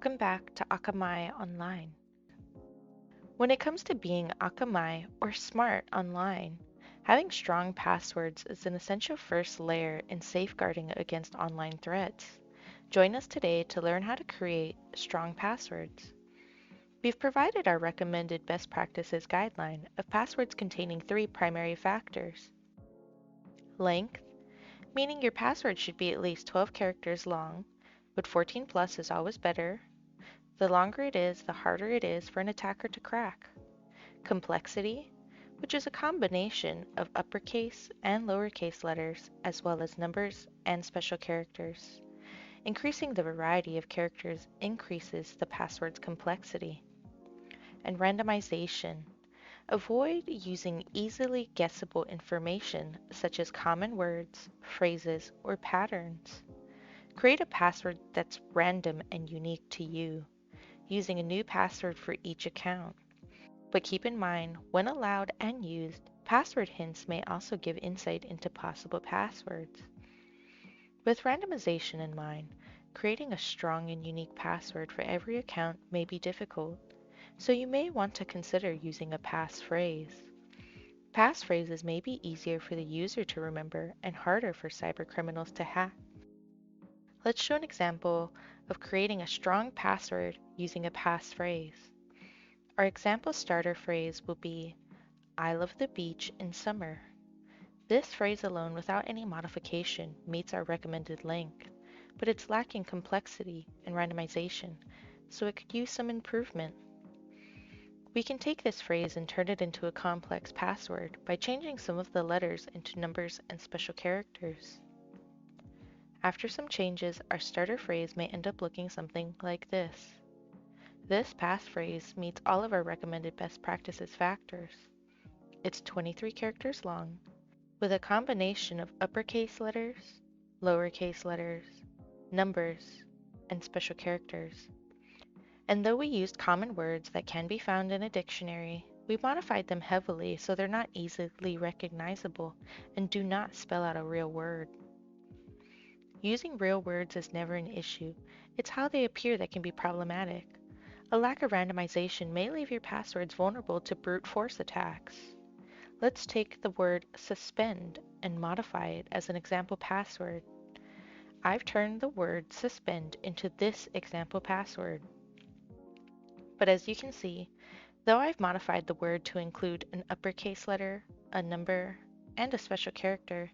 Welcome back to Akamai Online. When it comes to being Akamai or smart online, having strong passwords is an essential first layer in safeguarding against online threats. Join us today to learn how to create strong passwords. We've provided our recommended best practices guideline of passwords containing 3 primary factors. Length, meaning your password should be at least 12 characters long, but 14 plus is always better. The longer it is, the harder it is for an attacker to crack. Complexity, which is a combination of uppercase and lowercase letters, as well as numbers and special characters. Increasing the variety of characters increases the password's complexity. And randomization. Avoid using easily guessable information such as common words, phrases, or patterns. Create a password that's random and unique to you, using a new password for each account. But keep in mind, when allowed and used, password hints may also give insight into possible passwords. With randomization in mind, creating a strong and unique password for every account may be difficult, so you may want to consider using a passphrase. Passphrases may be easier for the user to remember and harder for cybercriminals to hack. Let's show an example of creating a strong password using a passphrase. Our example starter phrase will be, "I love the beach in summer." This phrase alone without any modification meets our recommended length, but it's lacking complexity and randomization, so it could use some improvement. We can take this phrase and turn it into a complex password by changing some of the letters into numbers and special characters. After some changes, our starter phrase may end up looking something like this. This passphrase meets all of our recommended best practices factors. It's 23 characters long, with a combination of uppercase letters, lowercase letters, numbers, and special characters. And though we used common words that can be found in a dictionary, we modified them heavily so they're not easily recognizable and do not spell out a real word. Using real words is never an issue. It's how they appear that can be problematic. A lack of randomization may leave your passwords vulnerable to brute force attacks. Let's take the word suspend and modify it as an example password. I've turned the word suspend into this example password. But as you can see, though I've modified the word to include an uppercase letter, a number, and a special character,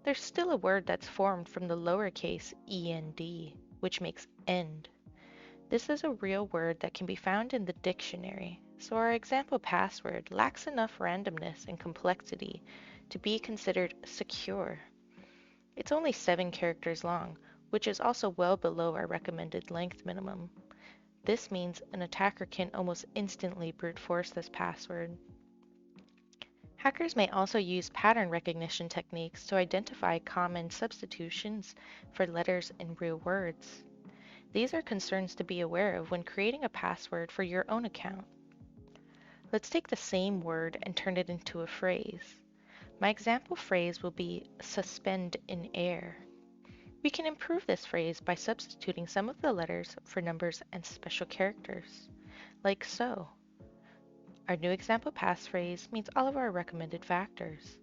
there's still a word that's formed from the lowercase end, which makes end. This is a real word that can be found in the dictionary, so our example password lacks enough randomness and complexity to be considered secure. It's only 7 characters long, which is also well below our recommended length minimum. This means an attacker can almost instantly brute force this password. Hackers may also use pattern recognition techniques to identify common substitutions for letters in real words. These are concerns to be aware of when creating a password for your own account. Let's take the same word and turn it into a phrase. My example phrase will be suspend in air. We can improve this phrase by substituting some of the letters for numbers and special characters, like so. Our new example passphrase meets all of our recommended factors.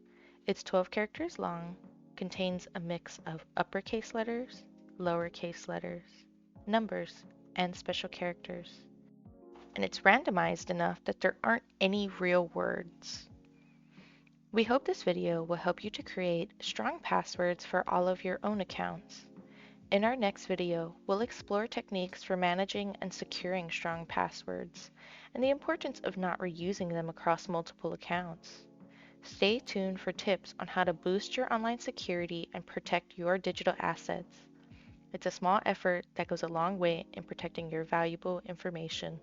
It's 12 characters long, contains a mix of uppercase letters, lowercase letters, numbers, and special characters. And it's randomized enough that there aren't any real words. We hope this video will help you to create strong passwords for all of your own accounts. In our next video, we'll explore techniques for managing and securing strong passwords and the importance of not reusing them across multiple accounts. Stay tuned for tips on how to boost your online security and protect your digital assets. It's a small effort that goes a long way in protecting your valuable information.